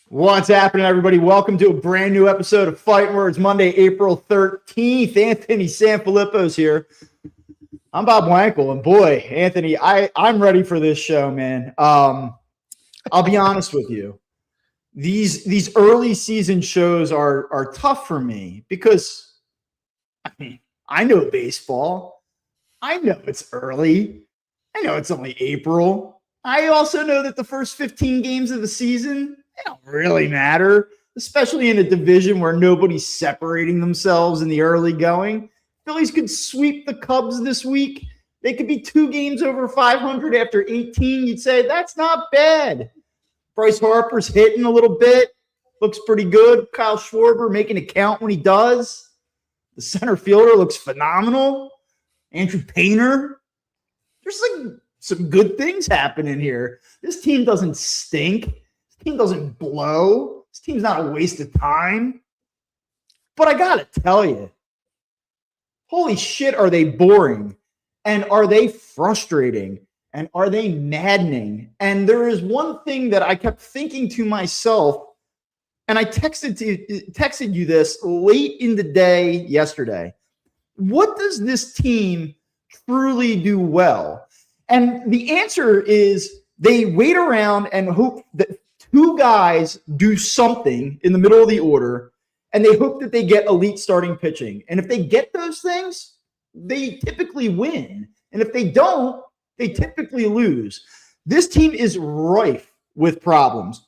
What's happening, everybody? Welcome to a brand new episode of Phillitin Words, Monday, April 13th. Anthony Sanfilippo's here. I'm Bob Wankel, and boy, Anthony, I'm ready for this show, man. I'll be honest with you. These early season shows are tough for me because, I know baseball. I know it's early. I know it's only April. I also know that the first 15 games of the season, they don't really matter, especially in a division where nobody's separating themselves in the early going. Phillies could sweep the Cubs this week. They could be 2 games over 500 after 18. You'd say, that's not bad. Bryce Harper's hitting a little bit. Looks pretty good. Kyle Schwarber making it count when he does. The center fielder looks phenomenal. Andrew Painter. There's some good things happening here. This team doesn't stink. This team doesn't blow. This team's not a waste of time. But I got to tell you, holy shit, are they boring? And are they frustrating? And are they maddening? And there is one thing that I kept thinking to myself, and I texted you this late in the day yesterday. What does this team truly do well? And the answer is they wait around and hope that 2 guys do something in the middle of the order, and they hope that they get elite starting pitching. And if they get those things, they typically win. And if they don't, they typically lose. This team is rife with problems.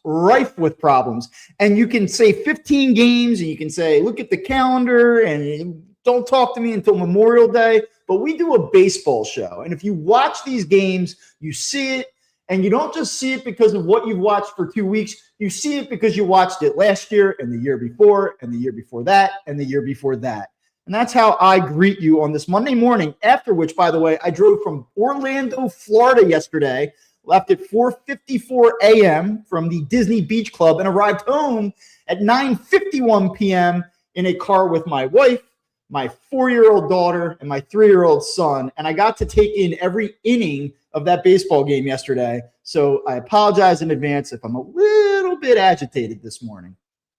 And you can say 15 games, and you can say, look at the calendar, and don't talk to me until Memorial Day. But we do a baseball show. And if you watch these games, you see it. And you don't just see it because of what you've watched for 2 weeks. You see it because you watched it last year and the year before and the year before that and the year before that. And that's how I greet you on this Monday morning, after which, by the way, I drove from Orlando, Florida yesterday, left at 4:54 a.m. from the Disney Beach Club, and arrived home at 9:51 p.m. in a car with my wife, my 4-year-old daughter, and my 3-year-old son. And I got to take in every inning of that baseball game yesterday. So I apologize in advance if I'm a little bit agitated this morning.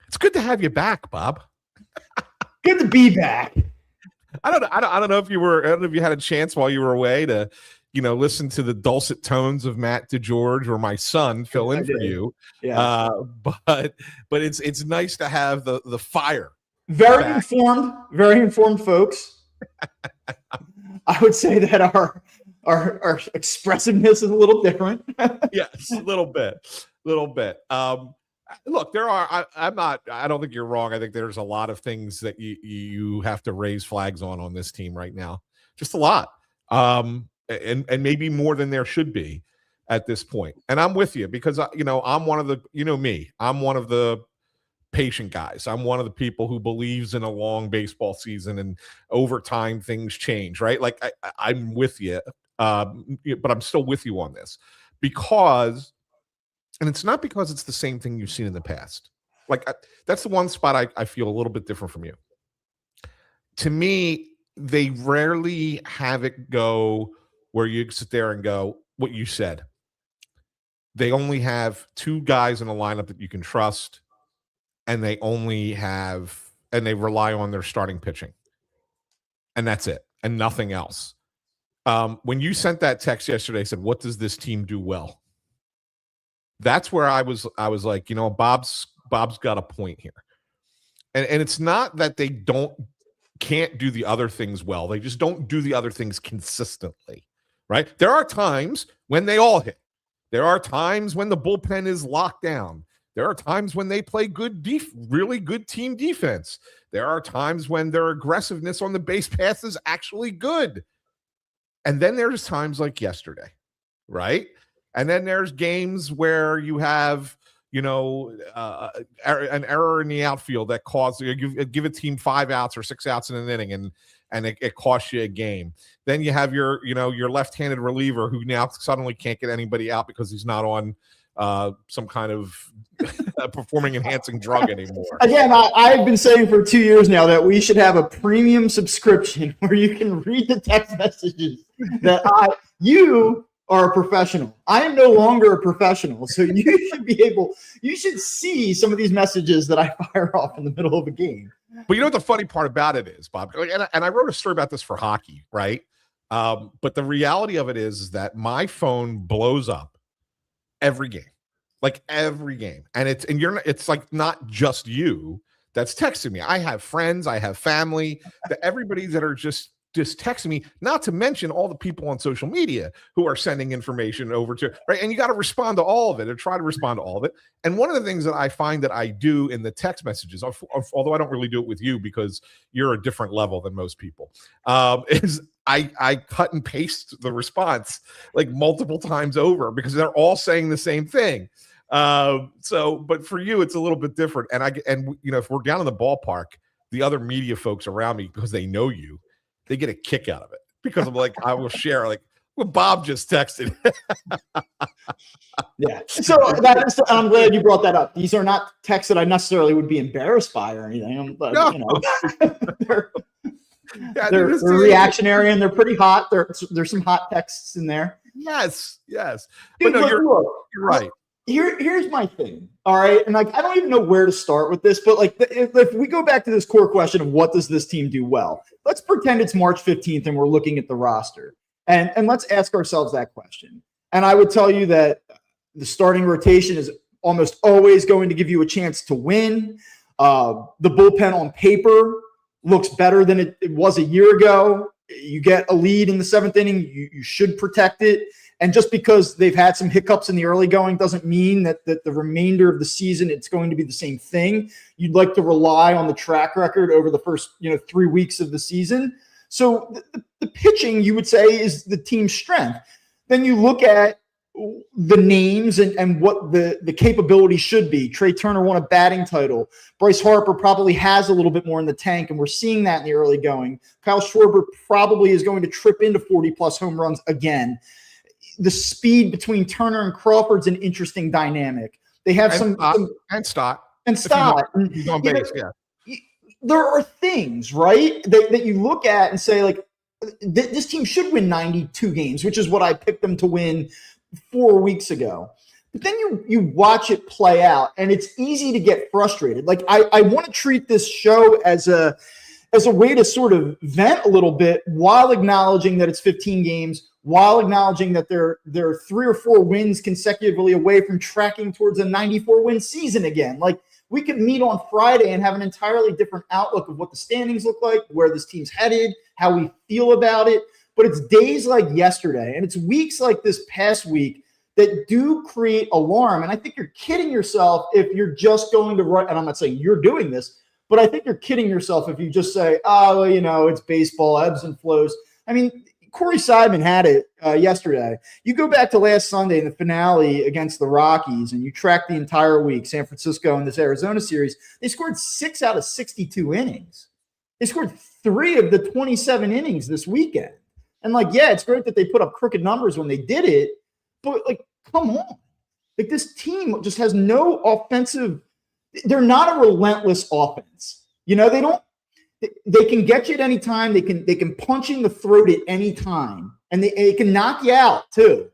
It's good to have you back, Bob. Good to be back. I don't know if you had a chance while you were away to, listen to the dulcet tones of Matt DeGeorge or my son fill in for you. Yeah. But it's nice to have the fire. Very back. Very informed folks. I would say that our expressiveness is a little different. Yes, a little bit. Look, I don't think you're wrong. I think there's a lot of things that you have to raise flags on this team right now. Just a lot. And maybe more than there should be at this point. And I'm with you because, I'm one of the, me, I'm one of the patient guys. I'm one of the people who believes in a long baseball season, and over time things change, right? Like I'm with you, but I'm still with you on this because, and it's not because it's the same thing you've seen in the past. Like that's the one spot I feel a little bit different from you. To me, they rarely have it go where you sit there and go, what you said. They only have 2 guys in a lineup that you can trust, and they rely on their starting pitching. And that's it, and nothing else. When you sent that text yesterday, said, what does this team do well? That's where I was like, Bob's got a point here. And it's not that they can't do the other things well. They just don't do the other things consistently, right? There are times when they all hit. There are times when the bullpen is locked down. There are times when they play really good team defense. There are times when their aggressiveness on the base paths is actually good. And then there's times like yesterday, right? And then there's games where you have, an error in the outfield that causes you give a team 5 outs or 6 outs in an inning, and it costs you a game. Then you have your left-handed reliever who now suddenly can't get anybody out because he's not on some kind of performing enhancing drug anymore. Again, I've been saying for 2 years now that we should have a premium subscription where you can read the text messages that you are a professional. I am no longer a professional. So you should see some of these messages that I fire off in the middle of a game. But you know what the funny part about it is, Bob, and I wrote a story about this for hockey, right? But the reality of it is that my phone blows up every game, like every game. And it's like not just you that's texting me. I have friends, I have family, everybody that are just texting me, not to mention all the people on social media who are sending information over to, right? And you got to respond to all of it or try to respond to all of it. And one of the things that I find that I do in the text messages, although I don't really do it with you because you're a different level than most people, is I cut and paste the response like multiple times over because they're all saying the same thing. But for you, it's a little bit different. And if we're down in the ballpark, the other media folks around me, because they know you, they get a kick out of it because I'm like, I will share like what Bob just texted. Yeah. So I'm glad you brought that up. These are not texts that I necessarily would be embarrassed by or anything. But No. they're reactionary and they're pretty hot. There's some hot texts in there. Yes. Dude, but no, you're right. Here's my thing. All right. And like, I don't even know where to start with this, but like, if we go back to this core question of what does this team do well, let's pretend it's March 15th and we're looking at the roster and let's ask ourselves that question. And I would tell you that the starting rotation is almost always going to give you a chance to win. The bullpen on paper looks better than it was a year ago. You get a lead in the seventh inning, you should protect it. And just because they've had some hiccups in the early going doesn't mean that the remainder of the season it's going to be the same thing. You'd like to rely on the track record over the first 3 weeks of the season. So the pitching, you would say, is the team's strength. Then you look at the names and what the capability should be. Trey Turner won a batting title. Bryce Harper probably has a little bit more in the tank, and we're seeing that in the early going. Kyle Schwarber probably is going to trip into 40-plus home runs again. The speed between Turner and Crawford's an interesting dynamic. They have Stott. He's on base, yeah. There are things, right, that you look at and say, like, this team should win 92 games, which is what I picked them to win 4 weeks ago. But then you watch it play out, and it's easy to get frustrated. Like, I want to treat this show as a way to sort of vent a little bit while acknowledging that it's 15 games, while acknowledging that they're 3 or 4 wins consecutively away from tracking towards a 94-win season again. Like, we could meet on Friday and have an entirely different outlook of what the standings look like, where this team's headed, how we feel about it. But it's days like yesterday, and it's weeks like this past week that do create alarm. And I think you're kidding yourself if you're just going to run, and I'm not saying you're doing this, but I think you're kidding yourself if you just say, oh, it's baseball, ebbs and flows. I mean, Corey Seidman had it yesterday. You go back to last Sunday in the finale against the Rockies, and you track the entire week, San Francisco in this Arizona series, they scored 6 out of 62 innings. They scored 3 of the 27 innings this weekend. And, like, yeah, it's great that they put up crooked numbers when they did it, but, like, come on. Like, this team just has no offensive – they're not a relentless offense. They can get you at any time. They can punch you in the throat at any time, and they can knock you out too.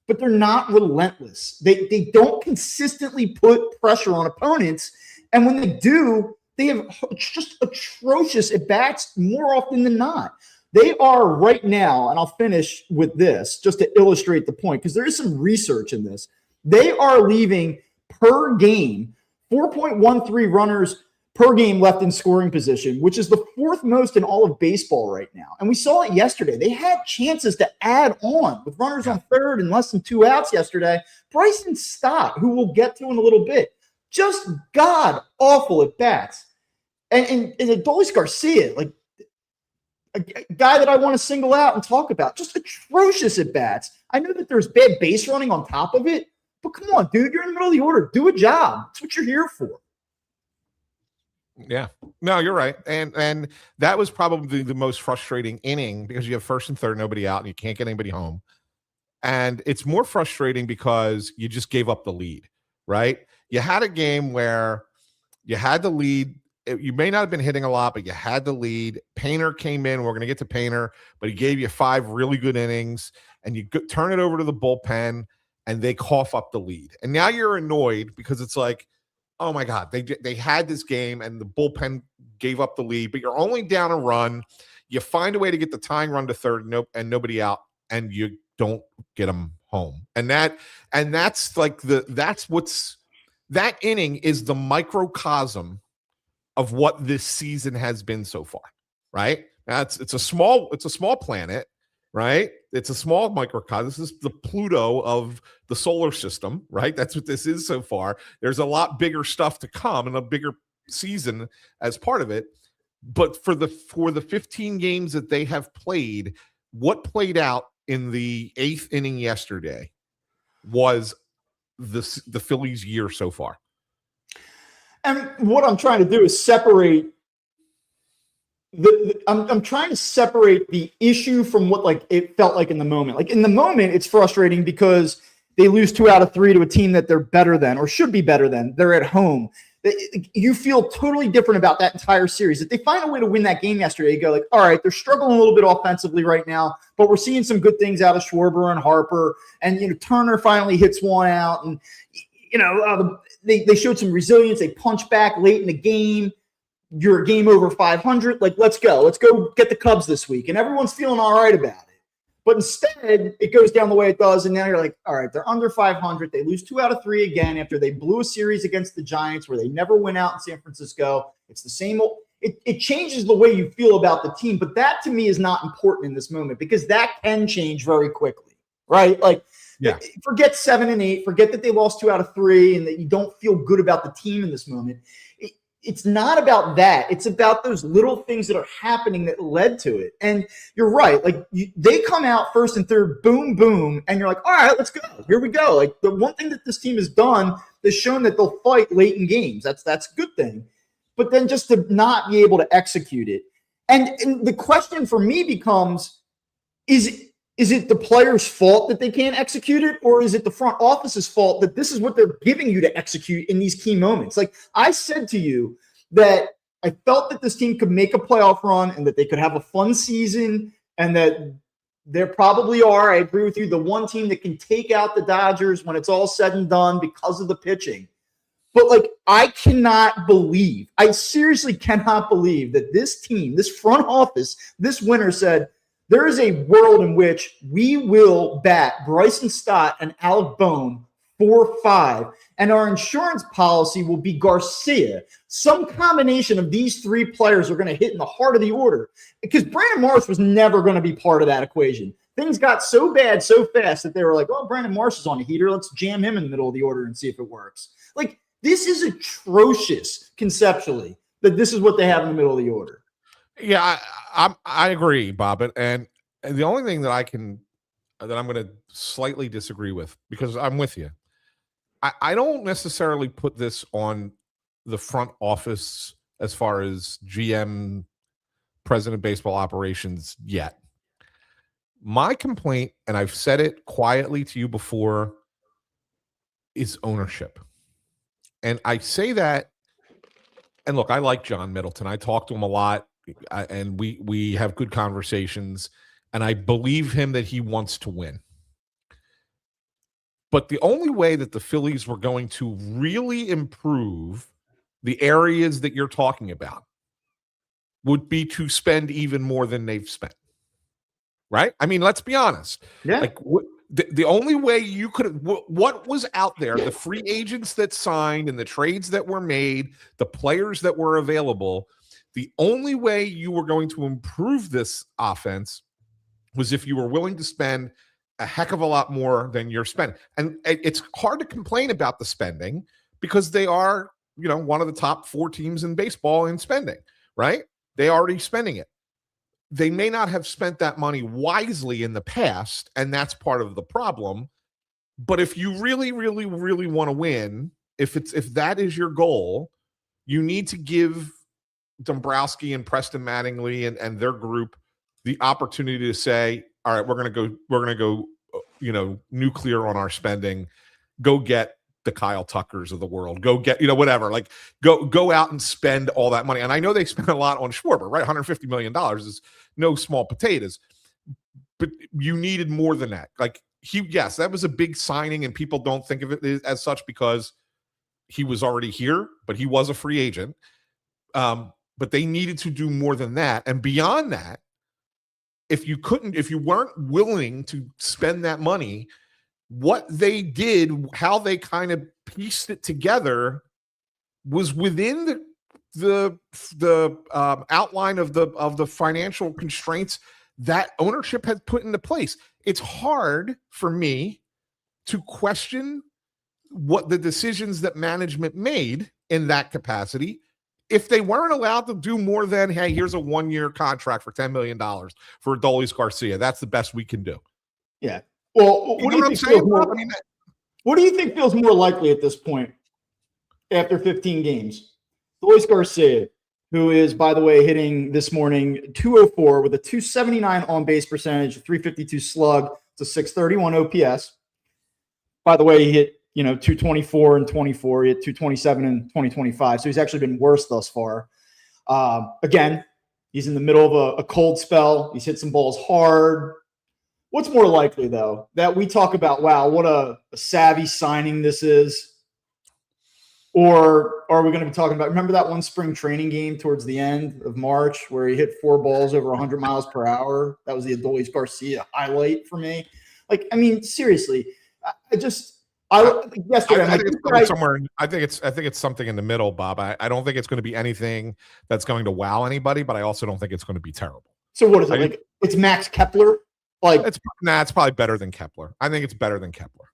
But they're not relentless. They don't consistently put pressure on opponents, and when they do, they have just atrocious at bats more often than not. They are right now, and I'll finish with this just to illustrate the point because there is some research in this. They are leaving per game 4.13 runners per game left in scoring position, which is the 4th most in all of baseball right now. And we saw it yesterday. They had chances to add on with runners on third and less than 2 outs yesterday. Bryson Stott, who we'll get to in a little bit, just god awful at bats. And Adolis Garcia, like a guy that I want to single out and talk about, just atrocious at bats. I know that there's bad base running on top of it, but come on, dude, you're in the middle of the order. Do a job. That's what you're here for. Yeah, no, you're right. And that was probably the most frustrating inning because you have first and third, nobody out, and you can't get anybody home. And it's more frustrating because you just gave up the lead, right? You had a game where you had the lead you may not have been hitting a lot, but you had the lead. Painter came in. We're going to get to Painter, but he gave you 5 really good innings, and you turn it over to the bullpen, and they cough up the lead. And now you're annoyed because it's like, oh my God, they had this game, and the bullpen gave up the lead, but you're only down a run. You find a way to get the tying run to third, and nobody out, and you don't get them home. And that's like that inning is the microcosm of what this season has been so far, right? Now it's a small planet, right? It's a small microcosm. This is the Pluto of the solar system, right? That's what this is so far. There's a lot bigger stuff to come and a bigger season as part of it. But for the 15 games that they have played, what played out in the 8th inning yesterday was the Phillies' year so far. And what I'm trying to do is separate I'm trying to separate the issue from what like it felt like in the moment. Like in the moment, it's frustrating because they lose 2 out of 3 to a team that they're better than or should be better than. They're at home. You feel totally different about that entire series. If they find a way to win that game yesterday, you go like, all right, they're struggling a little bit offensively right now, but we're seeing some good things out of Schwarber and Harper, and Turner finally hits one out, and they showed some resilience. They punched back late in the game. You're a game over 500. Like, let's go get the Cubs this week, and everyone's feeling all right about it. But instead, it goes down the way it does, and now you're like, all right, they're under 500. They lose 2 out of 3 again after they blew a series against the Giants where they never went out in San Francisco. It's the same old – it changes the way you feel about the team, but that to me is not important in this moment because that can change very quickly, right? Like, yeah. Forget 7 and 8. Forget that they lost 2 out of 3 and that you don't feel good about the team in this moment. It's not about that. It's about those little things that are happening that led to it. And you're right. Like they come out first and third, boom, boom. And you're like, all right, let's go. Here we go. Like the one thing that this team has done is shown that they'll fight late in games. That's a good thing. But then just to not be able to execute it. And the question for me becomes, is it the players' fault that they can't execute it, or is it the front office's fault that this is what they're giving you to execute in these key moments? Like I said to you that I felt that this team could make a playoff run and that they could have a fun season and that there probably are, I agree with you, the one team that can take out the Dodgers when it's all said and done because of the pitching. But like, I seriously cannot believe that this team, this front office, this winner said, there is a world in which we will bat Bryson Stott and Alec Bohm 4-5, and our insurance policy will be Garcia. Some combination of these 3 players are going to hit in the heart of the order because Brandon Marsh was never going to be part of that equation. Things got so bad so fast that they were like, oh, Brandon Marsh is on a heater. Let's jam him in the middle of the order and see if it works. Like, this is atrocious conceptually that this is what they have in the middle of the order. Yeah, I agree, Bob, and the only thing that I'm going to slightly disagree with, because I'm with you, I don't necessarily put this on the front office as far as GM, president of baseball operations yet. My complaint, and I've said it quietly to you before, is ownership. And I say that, and look, I like John Middleton. I talk to him a lot. And we have good conversations, and I believe him that he wants to win. But the only way that the Phillies were going to really improve the areas that you're talking about would be to spend even more than they've spent. Right? I mean, let's be honest. Yeah. Like the only way you could, what was out there, the free agents that signed and the trades that were made, the players that were available, the only way you were going to improve this offense was if you were willing to spend a heck of a lot more than you're spending. And it's hard to complain about the spending because they are, one of the top 4 teams in baseball in spending, right? They are already spending it. They may not have spent that money wisely in the past, and that's part of the problem. But if you really, really, really want to win, if that is your goal, you need to give Dombrowski and Preston Mattingly and their group the opportunity to say, all right, we're going to go, nuclear on our spending, go get the Kyle Tuckers of the world. Go get, whatever. Like go out and spend all that money. And I know they spent a lot on Schwarber, right? $150 million is no small potatoes. But you needed more than that. Like yes, that was a big signing, and people don't think of it as such because he was already here, but he was a free agent. But they needed to do more than that. And beyond that, if you weren't willing to spend that money, what they did, how they kind of pieced it together was within the outline of the financial constraints that ownership has put into place. It's hard for me to question what the decisions that management made in that capacity if they weren't allowed to do more than, hey, here's a 1-year contract for $10 million for Adolis Garcia. That's the best we can do. Yeah. Well, what do you think feels more likely at this point after 15 games? Adolis Garcia, who is, by the way, hitting this morning 204 with a 279 on base percentage, 352 slug, to 631 OPS. By the way, he hit 224 and 24. He hit 227 in 2025. So he's actually been worse thus far. Again, he's in the middle of a cold spell. He's hit some balls hard. What's more likely, though, that we talk about, wow, what a savvy signing this is? Or are we going to be talking about, remember that one spring training game towards the end of March where he hit 4 balls over 100 miles per hour? That was the Adolis Garcia highlight for me. Like, I mean, seriously, I think it's something in the middle, Bob. I don't think it's going to be anything that's going to wow anybody, but I also don't think it's going to be terrible. So what is it? Like, it's Max Kepler? Like, it's probably better than Kepler. I think it's better than Kepler.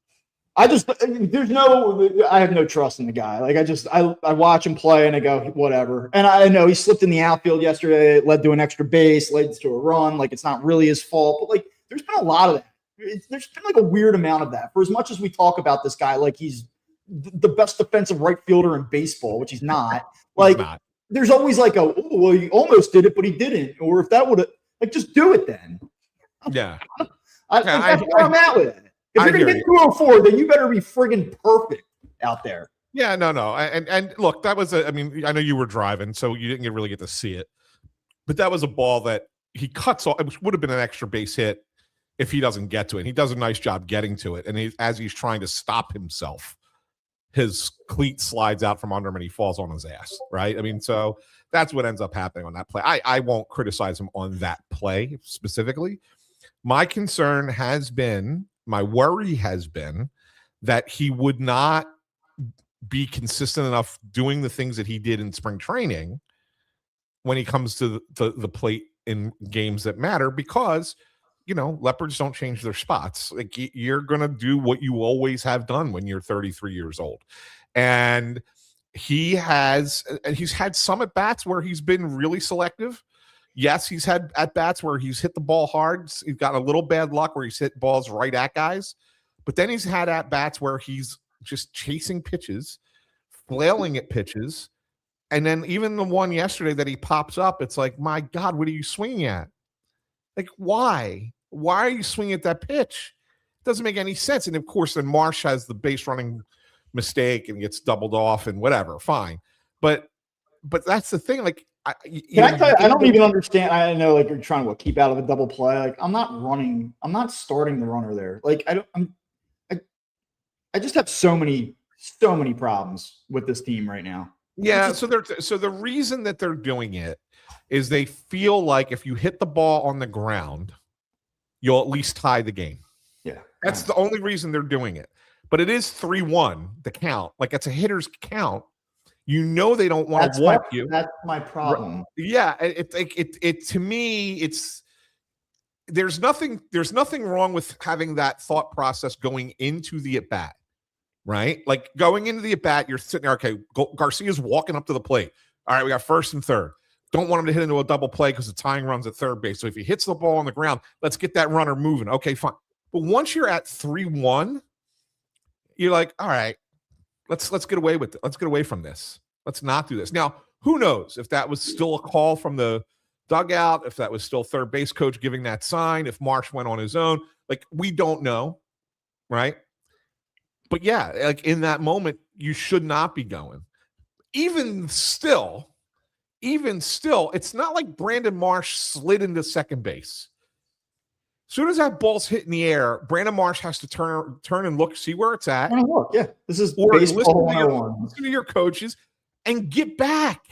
I have no trust in the guy. Like, I watch him play and I go, whatever. And I know he slipped in the outfield yesterday. It led to an extra base, led to a run. Like, it's not really his fault, but like, there's been a lot of that. There's been like a weird amount of that. For as much as we talk about this guy, like he's the best defensive right fielder in baseball, which he's not. Like, there's always like he almost did it, but he didn't. Or if that would have, like, just do it then. Yeah. That's where I'm at with it. If you're going to get 204, then you better be friggin' perfect out there. Yeah, no. And look, that was I know you were driving, so you didn't really get to see it. But that was a ball that he cuts off. It would have been an extra base hit if he doesn't get to it. He does a nice job getting to it. And as he's trying to stop himself, his cleat slides out from under him and he falls on his ass, right? I mean, so that's what ends up happening on that play. I won't criticize him on that play specifically. My worry has been that he would not be consistent enough doing the things that he did in spring training when he comes to the plate in games that matter, because leopards don't change their spots. Like, you're going to do what you always have done when you're 33 years old. And he's had some at bats where he's been really selective. Yes, he's had at bats where he's hit the ball hard. He's got a little bad luck where he's hit balls right at guys. But then he's had at bats where he's just chasing pitches, flailing at pitches. And then even the one yesterday that he pops up, it's like, my God, what are you swinging at? Like, why? Why are you swinging at that pitch? It doesn't make any sense. And of course, then Marsh has the base running mistake and gets doubled off and whatever. Fine. But that's the thing. Like, I don't even understand. I know, like, you're trying to keep out of a double play. Like, I'm not starting the runner there. Like, I just have so many problems with this team right now. Yeah. So the reason that they're doing it is they feel like if you hit the ball on the ground, you'll at least tie the game. Yeah. That's the only reason they're doing it. But it is 3-1, the count. Like, it's a hitter's count. They don't want to walk you. That's my problem. Yeah. It to me, there's nothing wrong with having that thought process going into the at bat, right? Like, going into the at bat, you're sitting there, okay, Garcia's walking up to the plate. All right, we got first and third. Don't want him to hit into a double play because the tying runs at third base. So if he hits the ball on the ground, let's get that runner moving. Okay, fine. But once you're at 3-1, you're like, all right, let's get away with it. Let's get away from this. Let's not do this. Now, who knows if that was still a call from the dugout, if that was still third base coach giving that sign, if Marsh went on his own. Like, we don't know, right? But yeah, like in that moment, you should not be going. Even still, it's not like Brandon Marsh slid into second base. As soon as that ball's hit in the air, Brandon Marsh has to turn and look, see where it's at. Oh, look, yeah, this is Or baseball 101. listen to your coaches and get back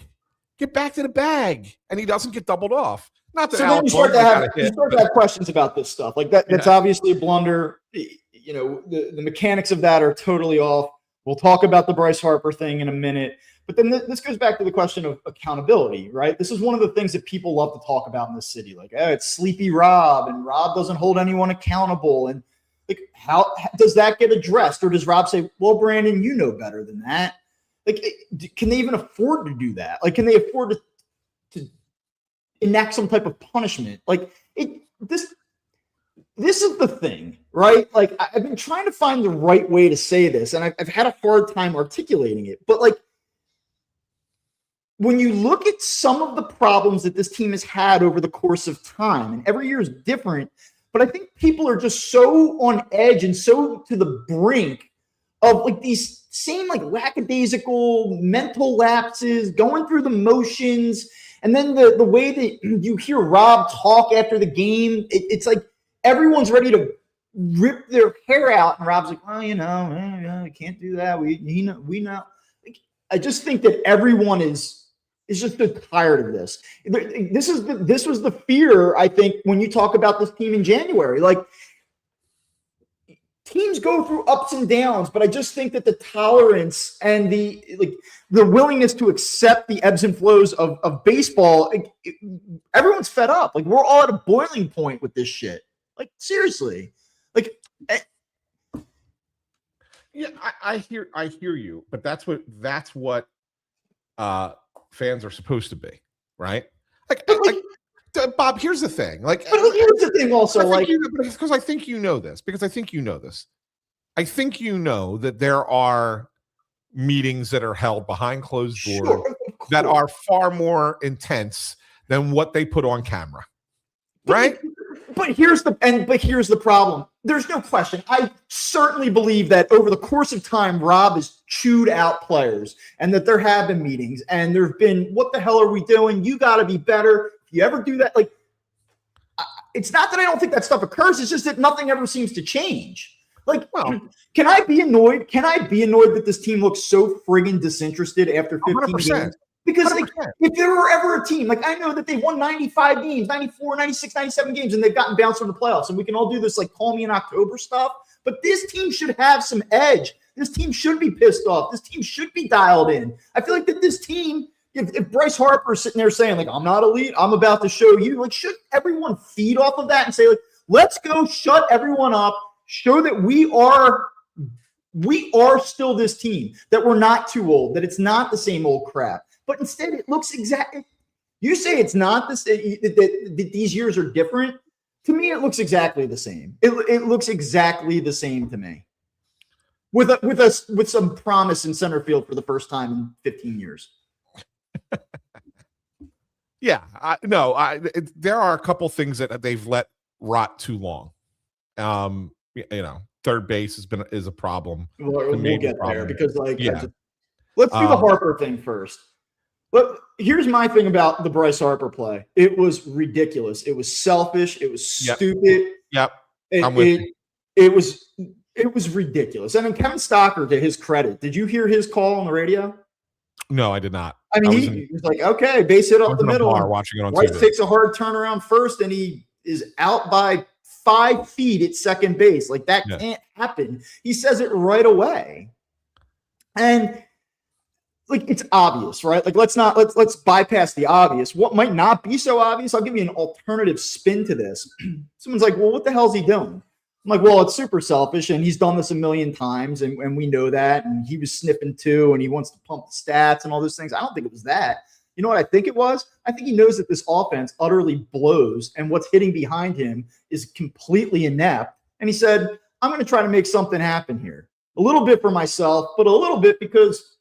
to the bag, and he doesn't get doubled off. Not that So then you start to have questions about this stuff. Like that. That's obviously a blunder. You know, the mechanics of that are totally off. We'll talk about the Bryce Harper thing in a minute. But then this goes back to the question of accountability, right? This is one of the things that people love to talk about in this city. Like, oh, it's Sleepy Rob, and Rob doesn't hold anyone accountable. And like, how does that get addressed? Or does Rob say, well, Brandon, you know better than that? Like, can they even afford to do that? Like, can they afford to enact some type of punishment? Like, this is the thing, right? Like, I've been trying to find the right way to say this, and I've had a hard time articulating it. But like, when you look at some of the problems that this team has had over the course of time, and every year is different, but I think people are just so on edge and so to the brink of like these same like lackadaisical mental lapses, going through the motions, and then the way that you hear Rob talk after the game, it's like everyone's ready to rip their hair out, and Rob's like, well, you know, we can't do that. We know. Like, I just think that everyone is just so tired of this. This was the fear, I think, when you talk about this team in January. Like, teams go through ups and downs, but I just think that the tolerance and the willingness to accept the ebbs and flows of baseball, everyone's fed up. Like, we're all at a boiling point with this shit. Like, seriously. Like, yeah, I hear you, but that's what fans are supposed to be, right? Like Bob, here's the thing. Like, but here's the thing also, because I think you know this. I think you know that there are meetings that are held behind closed doors that are far more intense than what they put on camera, right? But here's the problem. There's no question. I certainly believe that over the course of time, Rob has chewed out players, and that there have been meetings, and there have been, what the hell are we doing? You got to be better. If you ever do that, like, it's not that I don't think that stuff occurs. It's just that nothing ever seems to change. Like, well, can I be annoyed? Can I be annoyed that this team looks so friggin' disinterested after 15 100%. games? Because like, if there were ever a team, like, I know that they won 95 games, 94, 96, 97 games, and they've gotten bounced from the playoffs, and we can all do this like call me in October stuff, but this team should have some edge. This team should be pissed off. This team should be dialed in. I feel like that this team, if Bryce Harper is sitting there saying like, I'm not elite, I'm about to show you, like, should everyone feed off of that and say like, let's go shut everyone up, show that we are still this team, that we're not too old, that it's not the same old crap. But instead, it looks exactly. You say it's not this. That these years are different. To me, it looks exactly the same. It looks exactly the same to me. With some promise in center field for the first time in 15 years. Yeah, there are a couple things that they've let rot too long. Third base is a problem. We'll get there because, like, yeah. Let's do the Harper thing first. But here's my thing about the Bryce Harper play. It was ridiculous. It was selfish. It was stupid. Yep. It was ridiculous. I mean, Kevin Stocker, to his credit, did you hear his call on the radio? No, I did not. I mean, he was like, okay, base hit up the middle. Watching it on White TV. takes a hard turnaround first, and he is out by 5 feet at second base. Like, that can't happen. He says it right away. And like, it's obvious, right? Like, let's bypass the obvious. What might not be so obvious? I'll give you an alternative spin to this. Someone's like, well, what the hell is he doing? I'm like, well, it's super selfish, and he's done this a million times, and we know that, and he was sniffing too, and he wants to pump the stats and all those things. I don't think it was that. You know what I think it was? I think he knows that this offense utterly blows, and what's hitting behind him is completely inept. And he said, I'm going to try to make something happen here. A little bit for myself, but a little bit because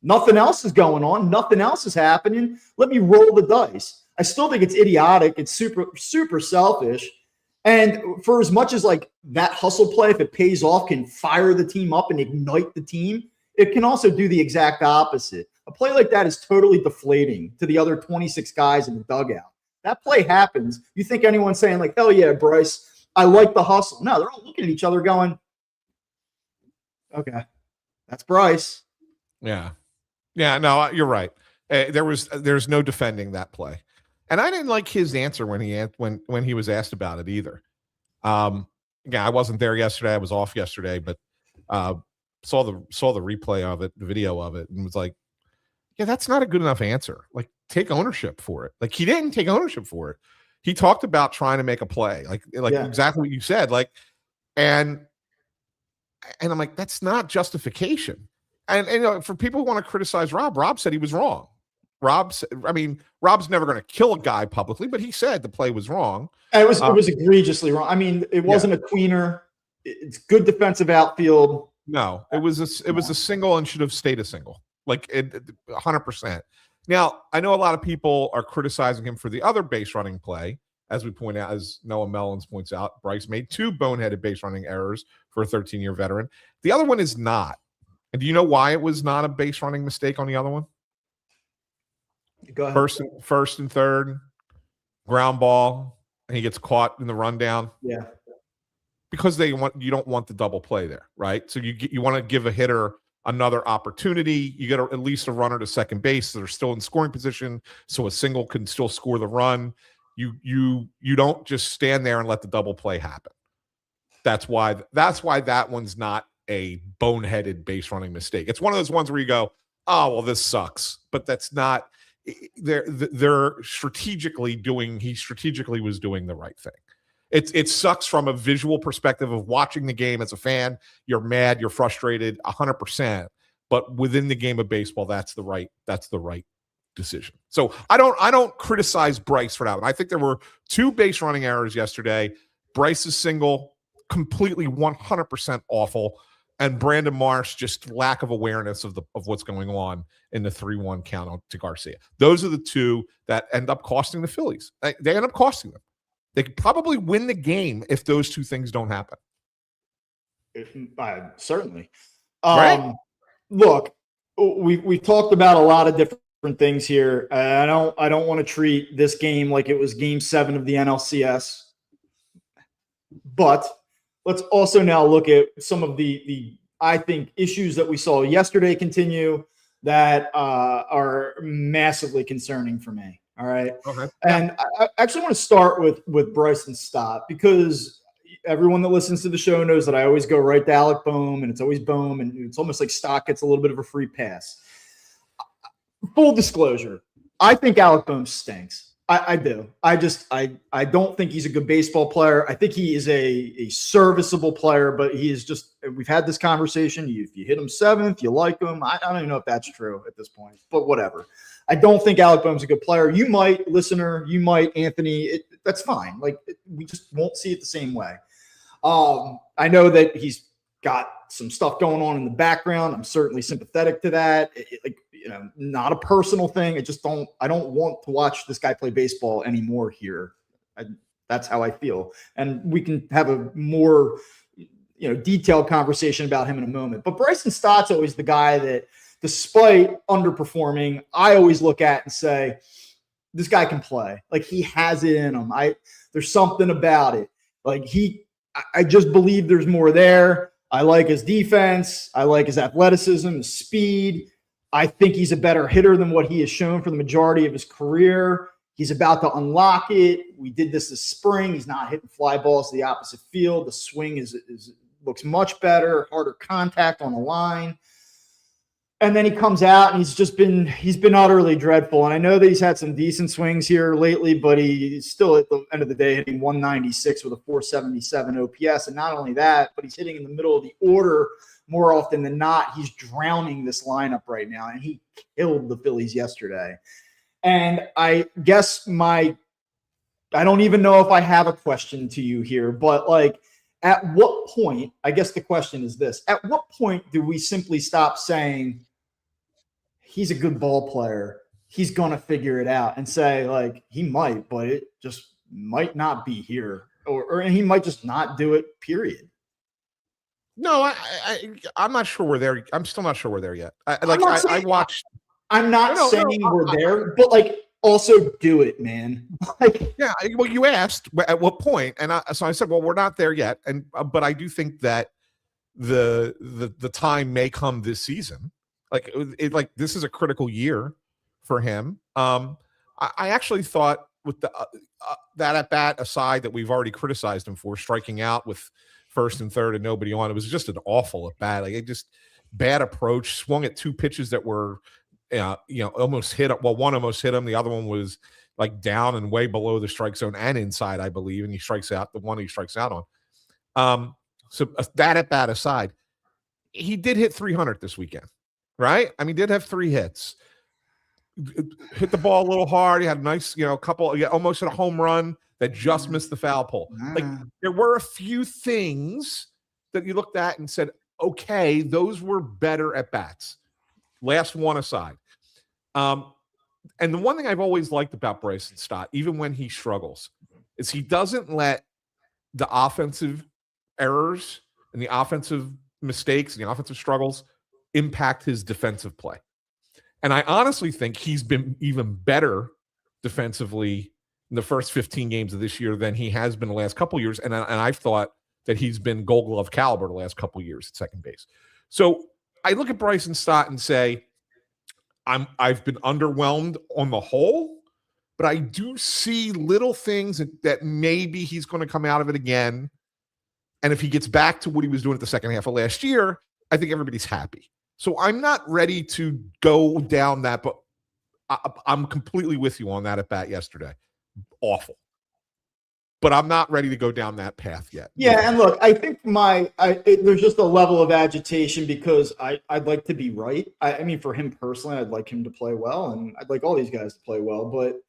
nothing else is going on. Nothing else is happening. Let me roll the dice. I still think it's idiotic. It's super, super selfish. And for as much as like that hustle play, if it pays off, can fire the team up and ignite the team, it can also do the exact opposite. A play like that is totally deflating to the other 26 guys in the dugout. That play happens. You think anyone's saying like, hell yeah, Bryce, I like the hustle. No, they're all looking at each other going, okay, that's Bryce. Yeah. Yeah, no, you're right. There's no defending that play. And I didn't like his answer when he was asked about it either. Yeah, I wasn't there yesterday. I was off yesterday, but saw the replay of it, the video of it, and was like, yeah, that's not a good enough answer. Like, take ownership for it. Like, he didn't take ownership for it. He talked about trying to make a play, like exactly what you said. Like, and I'm like, that's not justification. And you know, for people who want to criticize Rob said he was wrong. Rob's never going to kill a guy publicly, but he said the play was wrong. It was egregiously wrong. I mean, it wasn't a tweener. It's good defensive outfield. No, it was a single and should have stayed a single. Like 100%. Now, I know a lot of people are criticizing him for the other base running play. As we point out, as Noah Mellons points out, Bryce made 2 boneheaded base running errors for a 13-year veteran. The other one is not. And do you know why it was not a base running mistake on the other one? Go ahead. First and third, ground ball, and he gets caught in the rundown. Yeah. Because you don't want the double play there, right? So you want to give a hitter another opportunity. You get at least a runner to second base. So they're still in scoring position, so a single can still score the run. You don't just stand there and let the double play happen. That's why that one's not a boneheaded base running mistake. It's one of those ones where you go, oh, well, this sucks. But that's not they're strategically he strategically was doing the right thing. It sucks from a visual perspective of watching the game as a fan. You're mad, you're frustrated 100%, but within the game of baseball, that's the right decision. So I don't criticize Bryce for that one. I think there were 2 base running errors yesterday. Bryce's single, completely 100% awful, and Brandon Marsh, just lack of awareness of what's going on in the 3-1 count to Garcia. Those are the 2 that end up costing the Phillies. They end up costing them. They could probably win the game if those 2 things don't happen. Certainly. Right? Look, we talked about a lot of different things here. I don't want to treat this game like it was Game 7 of the NLCS, but let's also now look at some of the I think issues that we saw yesterday continue that are massively concerning for me. All right. Okay. And I actually want to start with Bryson Stott, because everyone that listens to the show knows that I always go right to Alec Bohm, and it's always Bohm, and it's almost like Stott gets a little bit of a free pass. Full disclosure, I think Alec Bohm stinks. I do. I don't think he's a good baseball player. I think he is a serviceable player, but he is just, we've had this conversation. If you hit him 7th, you like him. I don't even know if that's true at this point, but whatever. I don't think Alec Bohm's a good player. You might, listener, you might, Anthony. That's fine. like we just won't see it the same way. I know that he's got some stuff going on in the background. I'm certainly sympathetic to that. Not a personal thing. I don't want to watch this guy play baseball anymore here. That's how I feel. And we can have a more, detailed conversation about him in a moment. But Bryson Stott's always the guy that, despite underperforming, I always look at and say, this guy can play. Like, he has it in him. There's something about it. Like, I just believe there's more there. I like his defense. I like his athleticism, his speed. I think he's a better hitter than what he has shown for the majority of his career. He's about to unlock it. We did this spring. He's not hitting fly balls to the opposite field. The swing looks much better, harder contact on the line. And then he comes out and he's been utterly dreadful. And I know that he's had some decent swings here lately, but he's still at the end of the day hitting 196 with a 477 OPS. And not only that, but he's hitting in the middle of the order more often than not. He's drowning this lineup right now, and he killed the Phillies yesterday. And I guess I don't even know if I have a question to you here, but like, at what point, I guess the question is this, at what point do we simply stop saying, he's a good ball player, he's going to figure it out, and say, like, he might, but it just might not be here or he might just not do it, period. No, I'm not sure we're there. I'm still not sure we're there yet. I watched. I'm not saying we're there, but like also do it, man. Like, yeah. Well, you asked at what point, and so I said, well, we're not there yet, and but I do think that the time may come this season. Like this is a critical year for him. I actually thought with that at bat aside that we've already criticized him for striking out with first and third and nobody on, it was just an awful at bat. Like it just bad approach. Swung at 2 pitches that were, almost hit. Well, one almost hit him. The other one was like down and way below the strike zone and inside, I believe. And he strikes out the one he strikes out on. So that at bat aside, he did hit 300 this weekend, right? I mean, did have 3 hits. Hit the ball a little hard. He had a nice, couple. He almost hit a home run that just missed the foul pole. Like there were a few things that you looked at and said, okay, those were better at bats. Last one aside. And the one thing I've always liked about Bryson Stott, even when he struggles, is he doesn't let the offensive errors and the offensive mistakes and the offensive struggles impact his defensive play. And I honestly think he's been even better defensively in the first 15 games of this year than he has been the last couple of years. And I've thought that he's been Gold Glove caliber the last couple of years at second base. So I look at Bryson Stott and say, I've been underwhelmed on the whole, but I do see little things that maybe he's going to come out of it again. And if he gets back to what he was doing at the second half of last year, I think everybody's happy. So I'm not ready to go down that, but I'm completely with you on that at bat yesterday. Awful. But I'm not ready to go down that path yet. Yeah, and look, I think there's just a level of agitation because I'd like to be right. I mean, for him personally, I'd like him to play well, and I'd like all these guys to play well. But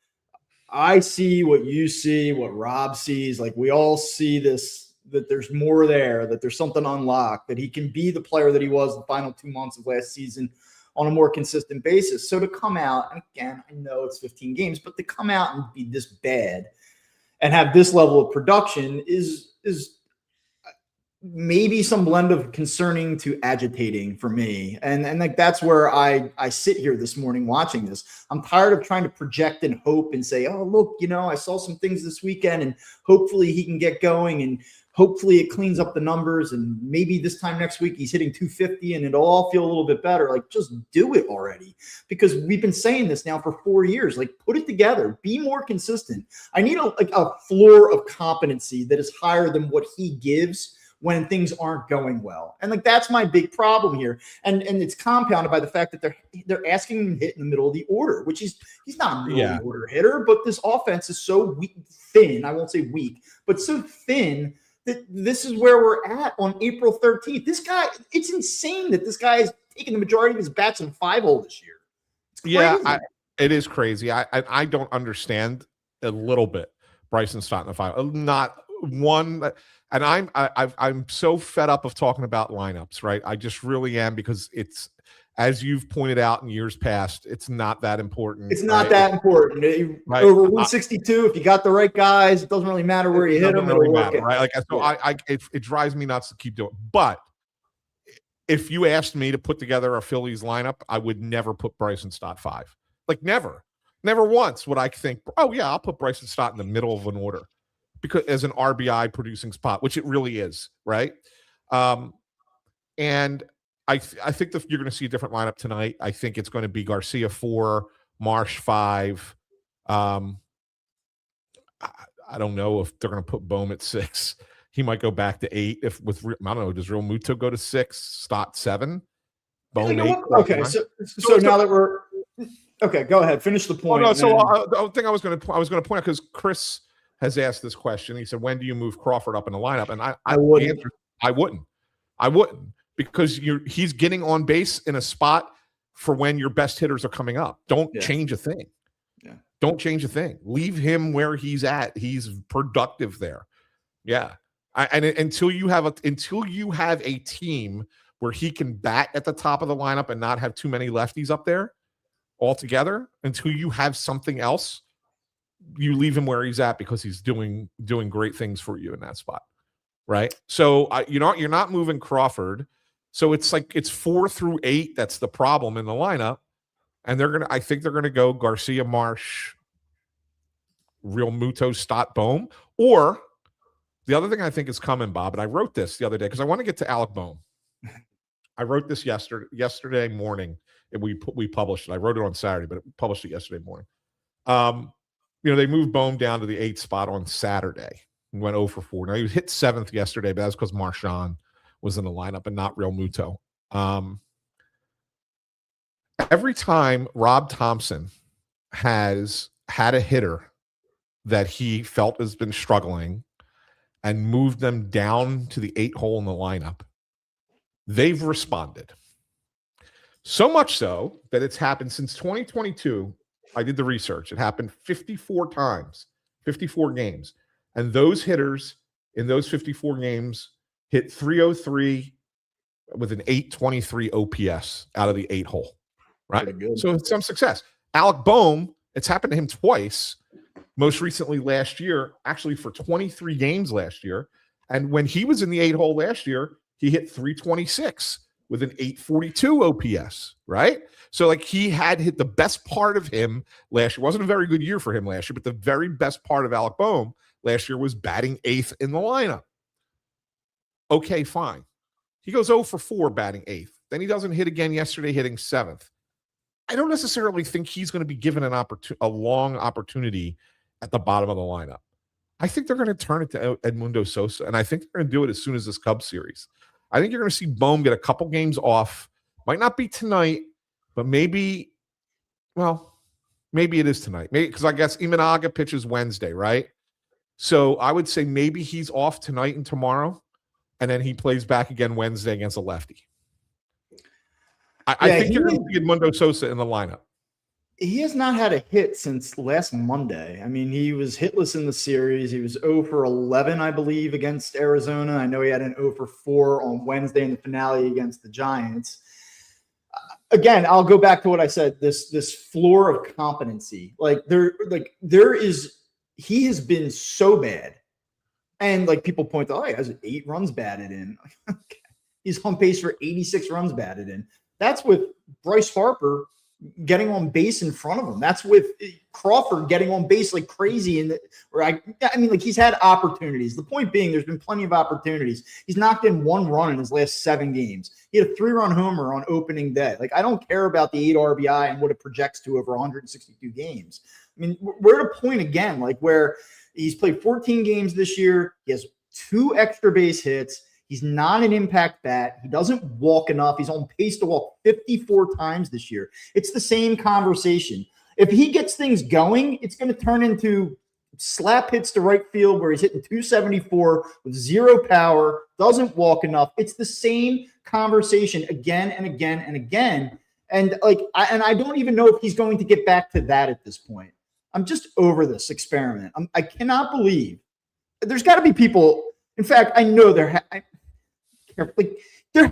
I see what you see, what Rob sees. Like we all see this, that there's more there, that there's something unlocked, that he can be the player that he was the final 2 months of last season on a more consistent basis. So to come out, and again, I know it's 15 games, but to come out and be this bad and have this level of production is maybe some blend of concerning to agitating for me. And like that's where I sit here this morning watching this. I'm tired of trying to project and hope and say, oh, look, I saw some things this weekend and hopefully he can get going and hopefully it cleans up the numbers and maybe this time next week he's hitting 250 and it'll all feel a little bit better. Like just do it already, because we've been saying this now for 4 years. Like put it together, be more consistent. I need a floor of competency that is higher than what he gives when things aren't going well. And like that's my big problem here. And it's compounded by the fact that they're asking him to hit in the middle of the order, which he's not a middle of the order hitter, but this offense is so thin. I won't say weak, but so thin that this is where we're at on April 13th. This guy, it's insane that this guy is taking the majority of his bats in 5-hole this year. Yeah, it is crazy. I don't understand a little bit Bryson Stott in the 5. Not one. And I'm so fed up of talking about lineups, right? I just really am, because it's, as you've pointed out in years past, it's not that important. It's not that important. Right? Over 162, if you got the right guys, it doesn't really matter where you hit them. Really matter, right? Like, so it drives me nuts to keep doing it. But if you asked me to put together a Phillies lineup, I would never put Bryson Stott 5. Like never once would I think, oh yeah, I'll put Bryson Stott in the middle of an order, because as an RBI producing spot, which it really is, right? And I think that you're going to see a different lineup tonight. I think it's going to be Garcia 4, Marsh 5. I don't know if they're going to put Bohm at 6. He might go back to 8. I don't know. Does Real Muto go to 6? Stott 7. Bohm 8. Okay, so now that we're okay, go ahead. Finish the point. Oh, no, so the thing I was going to point out, because Chris has asked this question. He said, "When do you move Crawford up in the lineup?" And I wouldn't, because he's getting on base in a spot for when your best hitters are coming up. Don't change a thing. Yeah. Don't change a thing. Leave him where he's at. He's productive there. Yeah. Until you have a team where he can bat at the top of the lineup and not have too many lefties up there altogether, until you have something else, you leave him where he's at because he's doing great things for you in that spot, right? So you're not moving Crawford. So it's like it's 4 through 8. That's the problem in the lineup. And I think they're gonna go Garcia, Marsh, Real Muto, Stott, Bohm. Or the other thing I think is coming, Bob, and I wrote this the other day because I want to get to Alec Bohm. I wrote this yesterday morning, and we published it. I wrote it on Saturday, but published it yesterday morning. They moved Bohm down to the 8th spot on Saturday and went 0 for 4. Now he was hit 7th yesterday, but that's because Marchand was in the lineup and not Real Muto. Every time Rob Thompson has had a hitter that he felt has been struggling and moved them down to the 8 hole in the lineup, they've responded. So much so that it's happened since 2022. I did the research. It happened 54 times, 54 games. And those hitters in those 54 games hit 303 with an 823 OPS out of the 8 hole, right? So it's some success. Alec Bohm, it's happened to him twice, most recently last year, actually for 23 games last year. And when he was in the 8 hole last year, he hit 326 with an 842 OPS, right? So like he had hit the best part of him last year. It wasn't a very good year for him last year, but the very best part of Alec Bohm last year was batting 8th in the lineup. Okay, fine. He goes 0 for 4 batting 8th. Then he doesn't hit again yesterday, hitting 7th. I don't necessarily think he's going to be given a long opportunity at the bottom of the lineup. I think they're going to turn it to Edmundo Sosa, and I think they're going to do it as soon as this Cubs series. I think you're going to see Bohm get a couple games off. Might not be tonight, but maybe it is tonight. Maybe because I guess Imanaga pitches Wednesday, right? So I would say maybe he's off tonight and tomorrow, and then he plays back again Wednesday against a lefty. I think you're going to see Edmundo Sosa in the lineup. He has not had a hit since last Monday. I mean, he was hitless in the series. He was 0 for 11, I believe, against Arizona. I know he had an 0 for 4 on Wednesday in the finale against the Giants. Again, I'll go back to what I said, this floor of competency. He has been so bad. And like people point out, he has 8 runs batted in. He's on pace for 86 runs batted in. That's with Bryce Harper getting on base in front of him. That's with Crawford getting on base like crazy. He's had opportunities. The point being, there's been plenty of opportunities. He's knocked in 1 run in his last 7 games. He had a 3-run homer on opening day. Like, I don't care about the 8 RBI and what it projects to over 162 games. I mean, we're at a point again, like where he's played 14 games this year. He has 2 extra base hits. He's not an impact bat. He doesn't walk enough. He's on pace to walk 54 times this year. It's the same conversation. If he gets things going, it's going to turn into slap hits to right field where he's hitting 274 with 0 power, doesn't walk enough. It's the same conversation again and again and again. And I don't even know if he's going to get back to that at this point. I'm just over this experiment. I cannot believe there's got to be people. In fact, I know there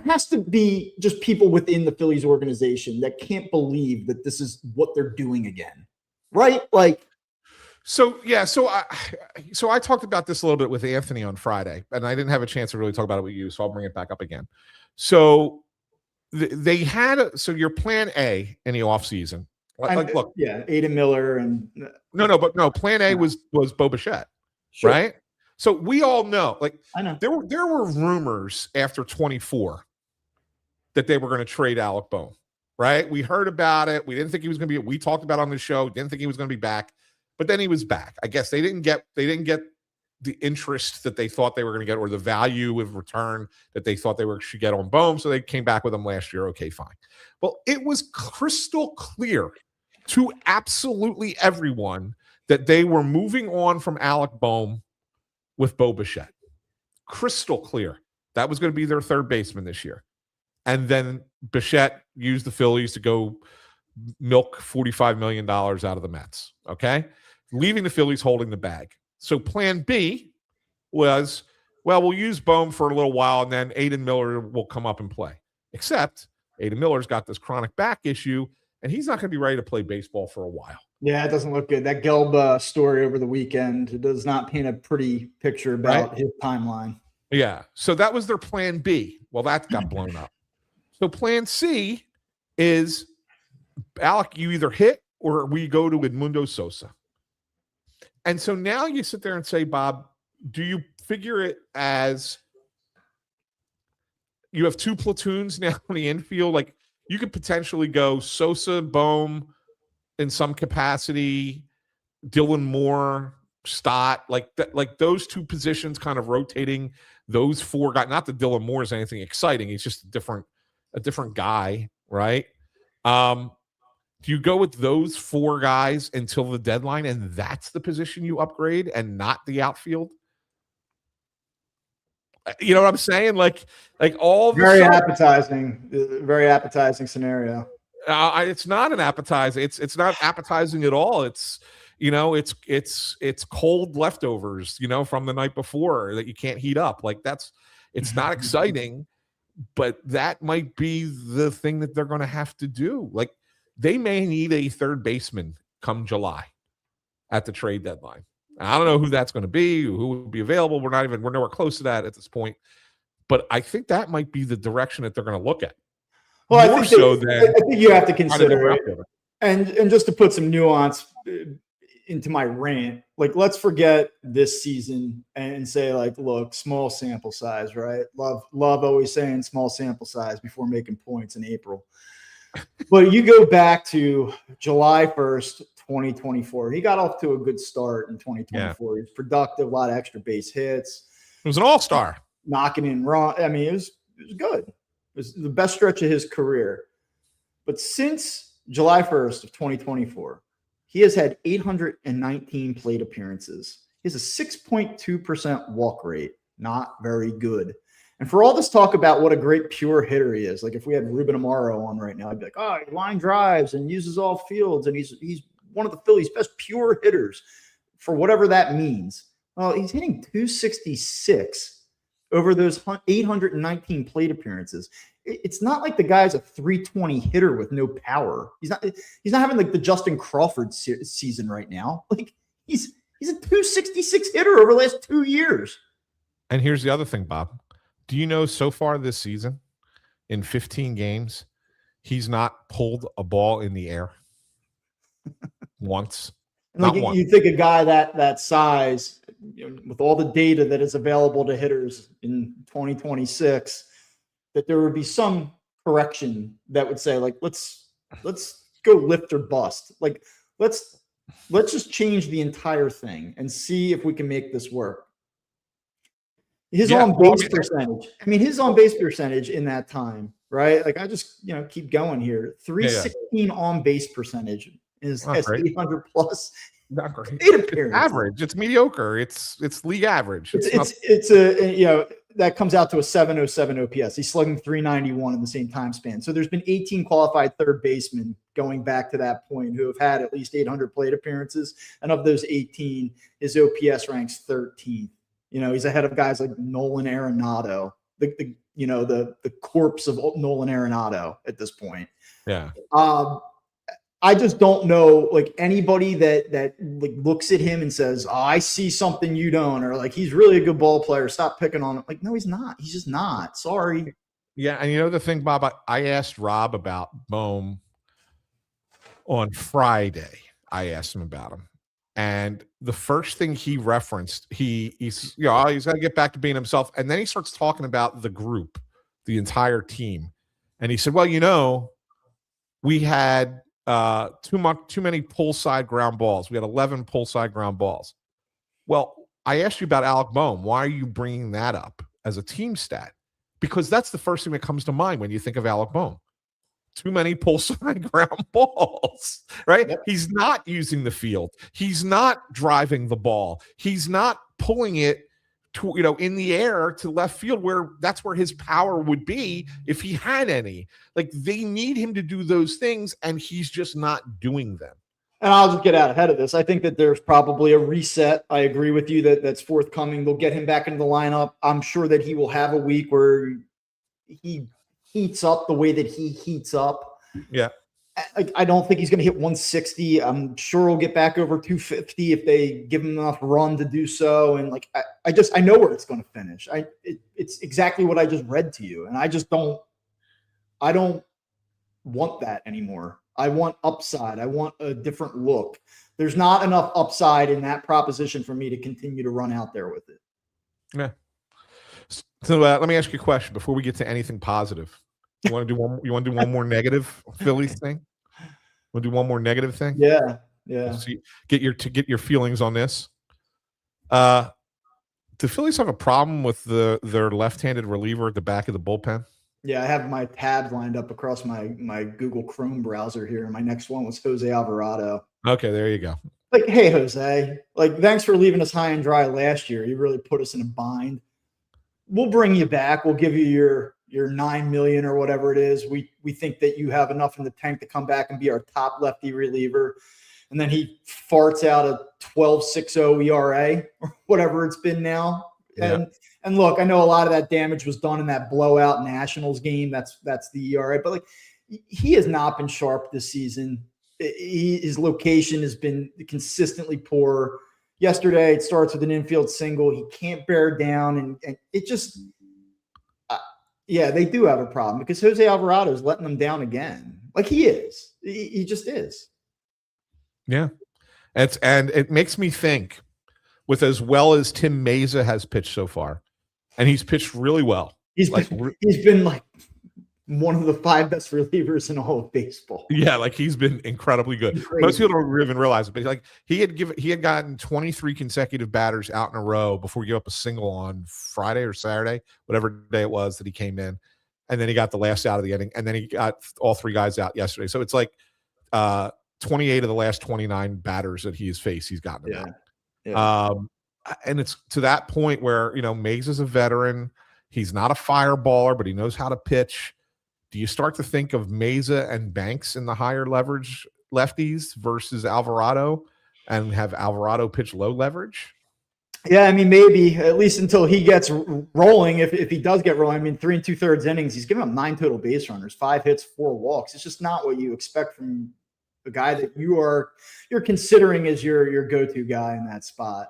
has to be just people within the Phillies organization that can't believe that this is what they're doing again, right? So I talked about this a little bit with Anthony on Friday, and I didn't have a chance to really talk about it with you, so I'll bring it back up again. So they had your plan A in the offseason. Look, Aiden Miller and plan A was Bo Bichette, sure. Right? So we all know, I know there were rumors after 24 that they were going to trade Alec Bohm, right? We heard about it. We didn't think he was going to be. We talked about it on the show. Didn't think he was going to be back, but then he was back. I guess they didn't get the interest that they thought they were going to get, or the value of return that they thought should get on Bohm. So they came back with him last year. Okay, fine. Well, it was crystal clear to absolutely everyone that they were moving on from Alec Bohm with Bo Bichette. Crystal clear. That was going to be their third baseman this year. And then Bichette used the Phillies to go milk $45 million out of the Mets. Okay? Leaving the Phillies holding the bag. So plan B was, we'll use Bohm for a little while, and then Aiden Miller will come up and play. Except Aiden Miller's got this chronic back issue, and he's not going to be ready to play baseball for a while. Yeah, it doesn't look good. That Gelb story over the weekend does not paint a pretty picture about his timeline. Yeah. So that was their plan B. Well, that got blown up. So plan C is, Alec, you either hit or we go to Edmundo Sosa. And so now you sit there and say, Bob, do you figure it as you have two platoons now in the infield? Like you could potentially go Sosa, Bohm in some capacity, Dylan Moore, Stott, like those two positions kind of rotating those four guys. Not that Dylan Moore is anything exciting. He's just a different guy, right? Do you go with those four guys until the deadline and that's the position you upgrade and not the outfield? You know what I'm saying? Like all very appetizing scenario. It's not an appetizer. It's not appetizing at all. It's it's cold leftovers, from the night before that you can't heat up. Like it's not exciting, but that might be the thing that they're going to have to do. Like they may need a third baseman come July at the trade deadline. I don't know who that's going to be, who would be available. We're nowhere close to that at this point. But I think that might be the direction that they're going to look at. Well, I think you have to consider it. And just to put some nuance into my rant, like let's forget this season and say, like, look, small sample size, right? Love always saying small sample size before making points in April. But you go back to July 1st, 2024. He got off to a good start in 2024. Yeah. He was productive, a lot of extra base hits. It was an all-star. Knocking in run. I mean, it was good. It was the best stretch of his career. But since July 1st of 2024, he has had 819 plate appearances. He has a 6.2% walk rate. Not very good. And for all this talk about what a great pure hitter he is, like if we had Ruben Amaro on right now, I'd be like, oh, he line drives and uses all fields, and he's one of the Phillies' best pure hitters, for whatever that means. Well, he's hitting 266 over those 819 plate appearances. It's not like the guy's a 320 hitter with no power. He's not having like the Justin Crawford season right now. Like he's a 266 hitter over the last 2 years. And here's the other thing, Bob. Do you know so far this season, in 15 games, he's not pulled a ball in the air once? Like you think a guy that size, with all the data that is available to hitters in 2026, that there would be some correction that would say, like, let's go lift or bust. Like, let's just change the entire thing and see if we can make this work. His on base percentage. I mean, his on base percentage in that time, right? Like I just keep going here. 316 on base percentage is 800 plus. Not great. It's average. It's mediocre. It's league average. It's that comes out to a 707 OPS. He's slugging 391 in the same time span. So there's been 18 qualified third basemen going back to that point who have had at least 800 plate appearances, and of those 18, his OPS ranks 13th. He's ahead of guys like Nolan Arenado, the corpse of Nolan Arenado at this point. Yeah. I just don't know, like, anybody that like looks at him and says, "Oh, I see something you don't," or like he's really a good ball player. Stop picking on him. Like, no, he's not. He's just not. Sorry. Yeah, and the thing, Bob, I asked Rob about Bohm on Friday. I asked him about him. And the first thing he referenced, he's got to get back to being himself. And then he starts talking about the group, the entire team. And he said, well, we had too many pull side ground balls. We had 11 pull side ground balls. Well, I asked you about Alec Bohm. Why are you bringing that up as a team stat? Because that's the first thing that comes to mind when you think of Alec Bohm. Too many pull side ground balls, right? Yep. He's not using the field. He's not driving the ball. He's not pulling it to, in the air to left field, where that's where his power would be if he had any. Like, they need him to do those things, and he's just not doing them. And I'll just get out ahead of this. I think that there's probably a reset. I agree with you that's forthcoming. They'll get him back into the lineup. I'm sure that he will have a week where he heats up the way that he heats up. Yeah. I don't think he's going to hit 160. I'm sure he'll get back over 250 if they give him enough run to do so. And like, I know where it's going to finish. It's exactly what I just read to you. And I don't want that anymore. I want upside. I want a different look. There's not enough upside in that proposition for me to continue to run out there with it. Yeah. So let me ask you a question before we get to anything positive. You want to do one? You want to do one more negative Phillies thing? Want to do one more negative thing? Yeah. See, get your feelings on this. Do Phillies have a problem with their left-handed reliever at the back of the bullpen? Yeah, I have my tabs lined up across my Google Chrome browser here. My next one was Jose Alvarado. Okay, there you go. Like, hey, Jose, like, thanks for leaving us high and dry last year. You really put us in a bind. We'll bring you back. We'll give you your $9 million or whatever it is. We think that you have enough in the tank to come back and be our top lefty reliever. And then he farts out a 12.60 ERA or whatever it's been now. Yeah. And look, I know a lot of that damage was done in that blowout Nationals game. That's the ERA. But like, he has not been sharp this season. His location has been consistently poor. Yesterday, it starts with an infield single. He can't bear down, and it just, yeah, they do have a problem because Jose Alvarado is letting them down again. Like he is. He just is. Yeah. And it makes me think, with as well as Tim Meza has pitched so far, and he's pitched really well. He's been like one of the 5 best relievers in all of baseball. Yeah, like he's been incredibly good. Most people don't even realize it, but like he had gotten 23 consecutive batters out in a row before he gave up a single on Friday or Saturday, whatever day it was that he came in, and then he got the last out of the inning, and then he got all 3 guys out yesterday. So it's like 28 of the last 29 batters that he has faced, he's gotten them out. Yeah. And it's to that point where, Mays is a veteran. He's not a fireballer, but he knows how to pitch. Do you start to think of Meza and Banks in the higher leverage lefties versus Alvarado and have Alvarado pitch low leverage? Yeah, I mean, maybe at least until he gets rolling. If he does get rolling, I mean, 3 2/3 innings, he's given up 9 total base runners, 5 hits, 4 walks. It's just not what you expect from the guy that you're considering as your go-to guy in that spot.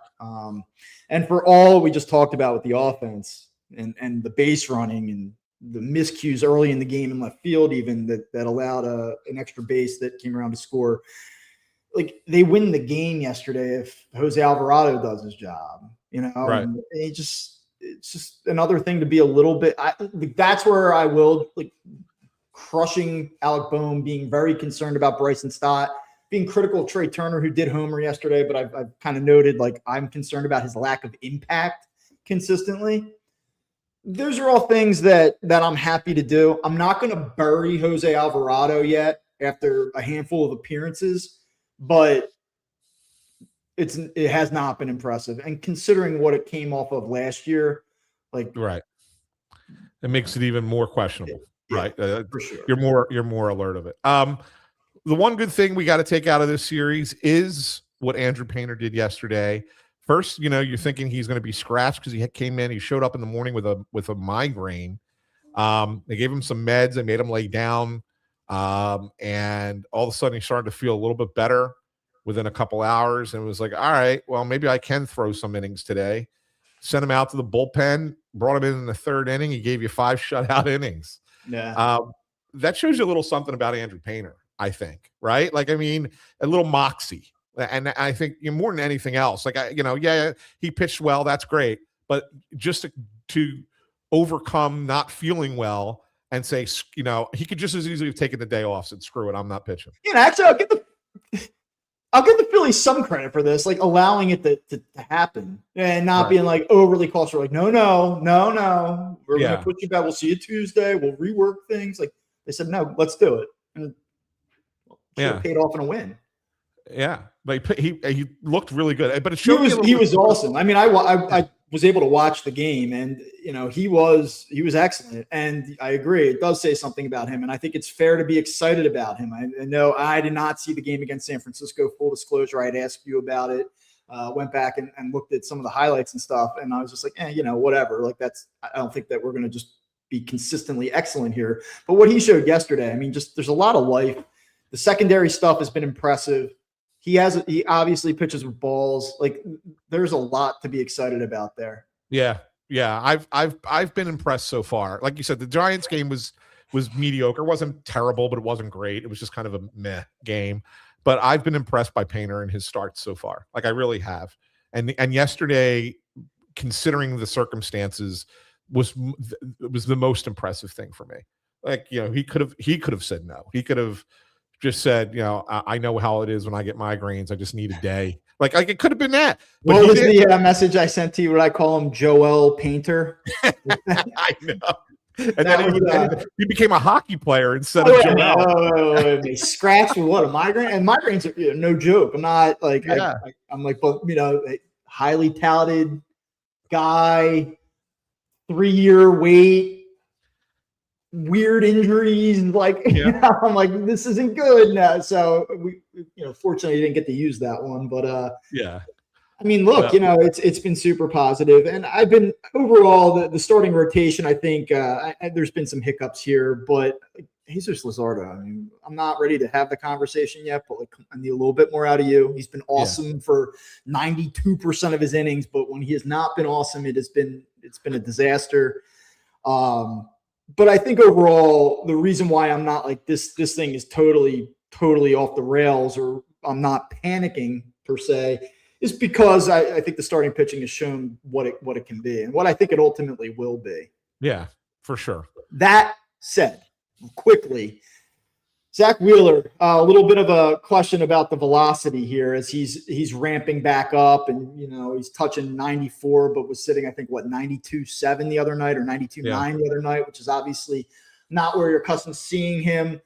And for all we just talked about with the offense and the base running and the miscues early in the game in left field, even that allowed an extra base that came around to score. Like, they win the game yesterday if Jose Alvarado does his job, Right. And it's just another thing to be a little bit. That's where I will, like, crushing Alec Boehm, being very concerned about Bryson Stott, being critical of Trey Turner, who did homer yesterday, but I've kind of noted, like, I'm concerned about his lack of impact consistently. Those are all things that I'm happy to do. I'm not going to bury Jose Alvarado yet after a handful of appearances, but it has not been impressive. And considering what it came off of last year, like, Right. It makes it even more questionable. Yeah, right. for sure. You're more alert of it. The one good thing we got to take out of this series is what Andrew Painter did yesterday. First, you're thinking he's going to be scratched because he came in. He showed up in the morning with a migraine. They gave him some meds. They made him lay down, and all of a sudden he started to feel a little bit better within a couple hours. And it was like, all right, well, maybe I can throw some innings today. Sent him out to the bullpen. Brought him in the 3rd inning. He gave you 5 shutout innings. Yeah. That shows you a little something about Andrew Painter, I think, right? Like, I mean, a little moxie. And I think more than anything else, like, he pitched well. That's great. But just to overcome not feeling well and say, he could just as easily have taken the day off, said, screw it, I'm not pitching. Actually, I'll give the Phillies some credit for this, like allowing it to happen and not being like overly cautious. Like, no, we're going to put you back. We'll see you Tuesday. We'll rework things. Like, they said, no, let's do it. And paid off in a win. Yeah, but he looked really good. But it showed he was awesome. I mean, I was able to watch the game, and he was excellent. And I agree, it does say something about him. And I think it's fair to be excited about him. I know I did not see the game against San Francisco. Full disclosure, I had asked you about it. Went back and looked at some of the highlights and stuff, and I was just like, whatever. Like, I don't think that we're going to just be consistently excellent here. But what he showed yesterday, I mean, just there's a lot of life The secondary stuff has been impressive. He obviously pitches with balls. Like, there's a lot to be excited about there. Yeah. I've been impressed so far. Like you said, the Giants game was mediocre. It wasn't terrible, but it wasn't great. It was just kind of a meh game. But I've been impressed by Painter and his starts so far. Like, I really have. And yesterday, considering the circumstances, was the most impressive thing for me. Like, he could have said no. He could have just said, I know how it is when I get migraines. I just need a day. Like it could have been that. But what was the message I sent to you? What I call him, Joel Painter? I know. And then he became a hockey player instead of Joel. He scratched with what, a migraine? And migraines are no joke. I'm not like, I'm like, but highly touted guy, 3-year wait. Weird injuries, like I'm like, this isn't good now. So we, fortunately, didn't get to use that one. But I mean, look, it's been super positive, and I've been overall the starting rotation. I think there's been some hiccups here, but Jesus Luzardo. I mean, I'm not ready to have the conversation yet, but like, I need a little bit more out of you. He's been awesome for 92% of his innings, but when he has not been awesome, it's been a disaster. But I think overall, the reason why I'm not like this thing is totally off the rails, or I'm not panicking per se, is because I think the starting pitching has shown what it can be and what I think it ultimately will be. Yeah, for sure. That said, quickly, Zach Wheeler, a little bit of a question about the velocity here as he's ramping back up, and he's touching 94, but was sitting, I think, 92.7 the other night, or 92.9 the other night, which is obviously not where you're accustomed to seeing him.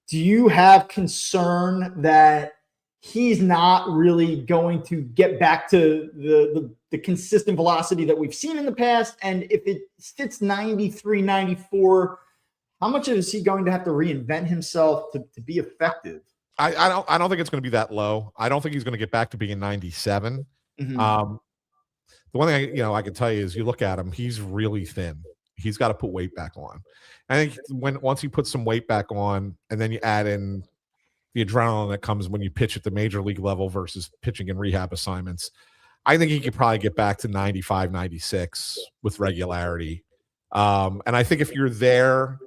Do you have concern that he's not really going to get back to the consistent velocity that we've seen in the past? And if it sits 93, 94, how much is he going to have to reinvent himself to be effective? I don't think it's going to be that low. I don't think he's going to get back to being 97. Mm-hmm. The one thing I can tell you is, you look at him, he's really thin. He's got to put weight back on. I think once he puts some weight back on, and then you add in the adrenaline that comes when you pitch at the major league level versus pitching in rehab assignments, I think he could probably get back to 95, 96 with regularity. And I think if you're there,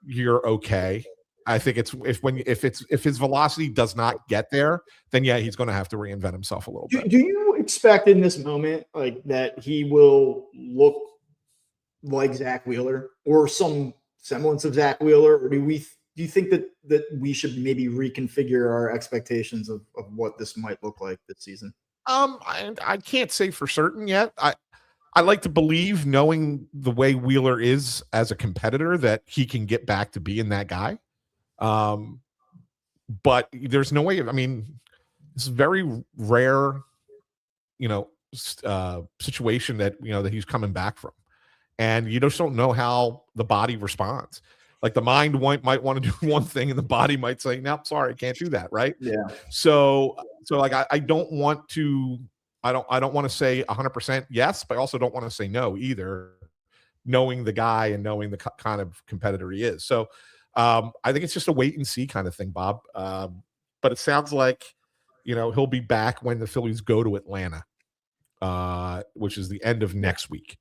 you're okay. I think if his velocity does not get there, then he's going to have to reinvent himself a little bit. Do you expect in this moment like that he will look like Zach Wheeler or some semblance of Zach Wheeler, or do you think that we should maybe reconfigure our expectations of what this might look like this season? I can't say for certain yet. I like to believe, knowing the way Wheeler is as a competitor, that he can get back to being that guy. But there's no way. I mean, it's a very rare, situation that that he's coming back from, and you just don't know how the body responds. Like, the mind might want to do one thing, and the body might say, "No, sorry, I can't do that." Right? Yeah. So like, I don't want to. I don't want to say 100% yes, but I also don't want to say no either, knowing the guy and knowing the kind of competitor he is. So I think it's just a wait and see kind of thing, Bob. But it sounds like, he'll be back when the Phillies go to Atlanta, which is the end of next week.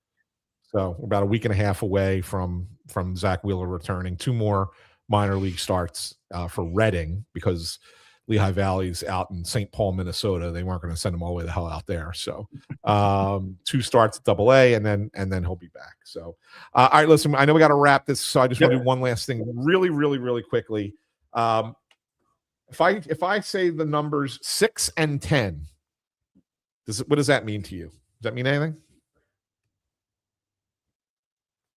So we're about a week and a half away from Zach Wheeler returning. 2 more minor league starts for Reading, because Lehigh Valley's out in St. Paul, Minnesota. They weren't going to send him all the way the hell out there. So 2 starts at AA, and then he'll be back. So all right, listen, I know we got to wrap this, so I just want to do one last thing really, really, really quickly. If I say the numbers 6 and 10, what does that mean to you? Does that mean anything?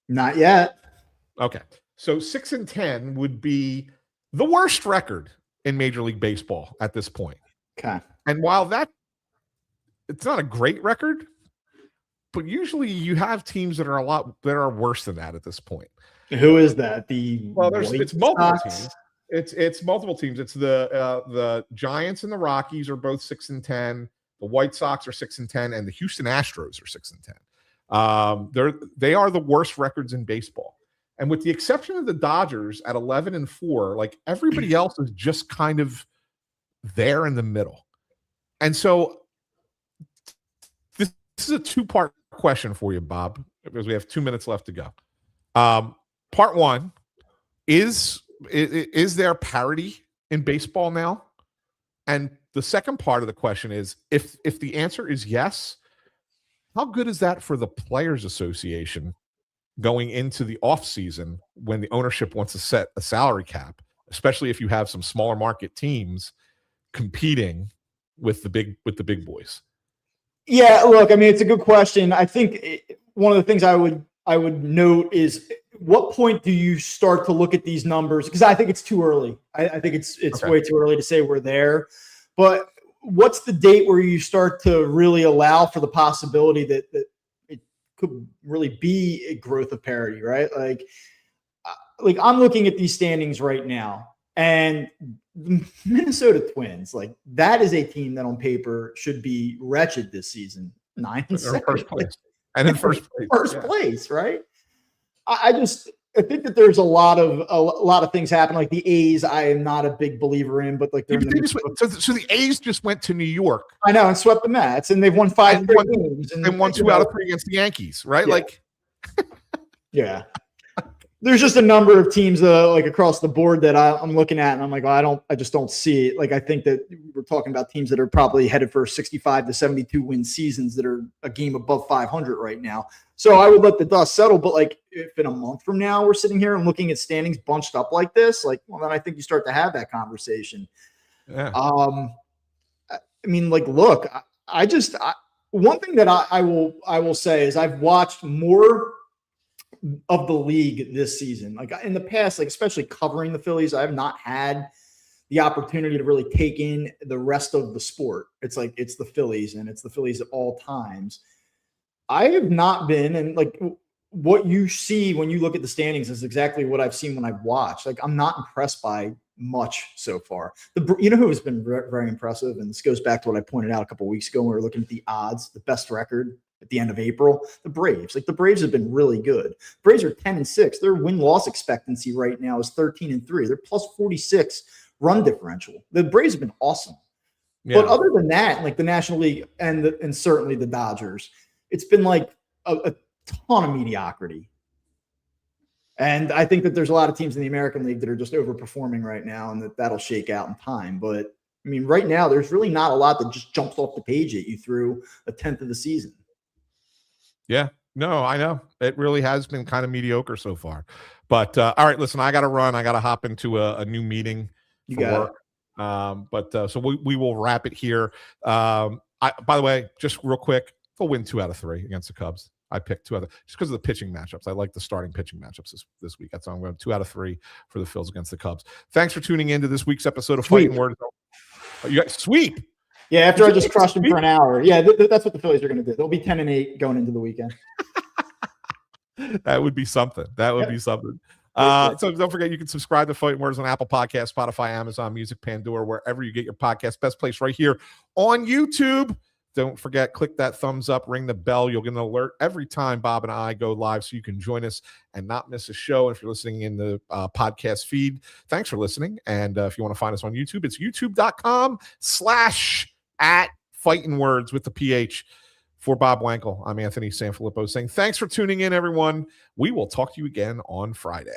Not yet. Okay. So 6 and 10 would be the worst record in Major League Baseball at this point. Okay. And while it's not a great record, but usually you have teams that are worse than that at this point. Who is that? It's multiple teams. It's multiple teams. It's the Giants and the Rockies are both 6 and 10. The White Sox are 6 and 10, and the Houston Astros are 6 and 10. They are the worst records in baseball. And with the exception of the Dodgers at 11-4, like everybody else is just kind of there in the middle. And so this is a two-part question for you, Bob, because we have 2 minutes left to go. Part one, is there parity in baseball now? And the second part of the question is, if the answer is yes, how good is that for the Players Association going into the offseason when the ownership wants to set a salary cap, especially if you have some smaller market teams competing with the big boys? Yeah, look, I mean, it's a good question. I think one of the things I would note is, what point do you start to look at these numbers? Because I think it's too early. I think it's okay. Way too early to say we're there. But what's the date where you start to really allow for the possibility that it could really be a growth of parity, right? Like I'm looking at these standings right now, and the Minnesota Twins, like that is a team that on paper should be wretched this season. 9-7. First place. And in first place, right? I think that there's a lot of things happen. Like the A's, I am not a big believer in, but like so the A's just went to New York. I know, and swept the Mets, and they've won 5 games and won 2 out of 3 against the Yankees, right? Yeah. Like, yeah. There's just a number of teams like across the board that I'm looking at, and I'm like, I just don't see it. Like, I think that we're talking about teams that are probably headed for 65 to 72 win seasons that are a game above 500 right now. So I would let the dust settle. But like, if in a month from now we're sitting here and looking at standings bunched up like this, like, well, then I think you start to have that conversation. Yeah. I mean, like, look, one thing that I will say is I've watched more of the league this season. Like in the past, like especially covering the Phillies, I have not had the opportunity to really take in the rest of the sport. It's like, it's the Phillies, and it's the Phillies at all times. I have not been, and like what you see when you look at the standings is exactly what I've seen when I've watched. Like, I'm not impressed by much so far. You know who has been very impressive, and this goes back to what I pointed out a couple of weeks ago when we were looking at the odds, the best record at the end of April, the Braves. Like, the Braves have been really good. Braves are 10-6. Their win-loss expectancy right now is 13-3. They're plus 46 run differential. The Braves have been awesome. Yeah. But other than that, like the National League and certainly the Dodgers, it's been like a ton of mediocrity. And I think that there's a lot of teams in the American League that are just overperforming right now, and that'll shake out in time. But I mean, right now, there's really not a lot that just jumps off the page at you through a 10th of the season. Yeah, no, I know. It really has been kind of mediocre so far. But all right, listen, I got to run. I got to hop into a new meeting for work. So we will wrap it here. By the way, just real quick, they'll win 2 out of 3 against the Cubs. I picked 2 out of just because of the pitching matchups. I like the starting pitching matchups this week. That's why I'm going 2 out of 3 for the Phils against the Cubs. Thanks for tuning in to this week's episode of Phightin Words. You got sweep. Yeah, after I just crushed them for an hour. Yeah, that's what the Phillies are going to do. They'll be 10-8 going into the weekend. That would be something. Be something. So don't forget, you can subscribe to Phightin Words on Apple Podcasts, Spotify, Amazon Music, Pandora, wherever you get your podcast. Best place right here on YouTube. Don't forget, click that thumbs up, ring the bell. You'll get an alert every time Bob and I go live, so you can join us and not miss a show. If you're listening in the podcast feed, thanks for listening. And if you want to find us on YouTube, it's youtube.com/@Phightin Words with the PH. For Bob Wankel, I'm Anthony Sanfilippo saying thanks for tuning in, everyone. We will talk to you again on Friday.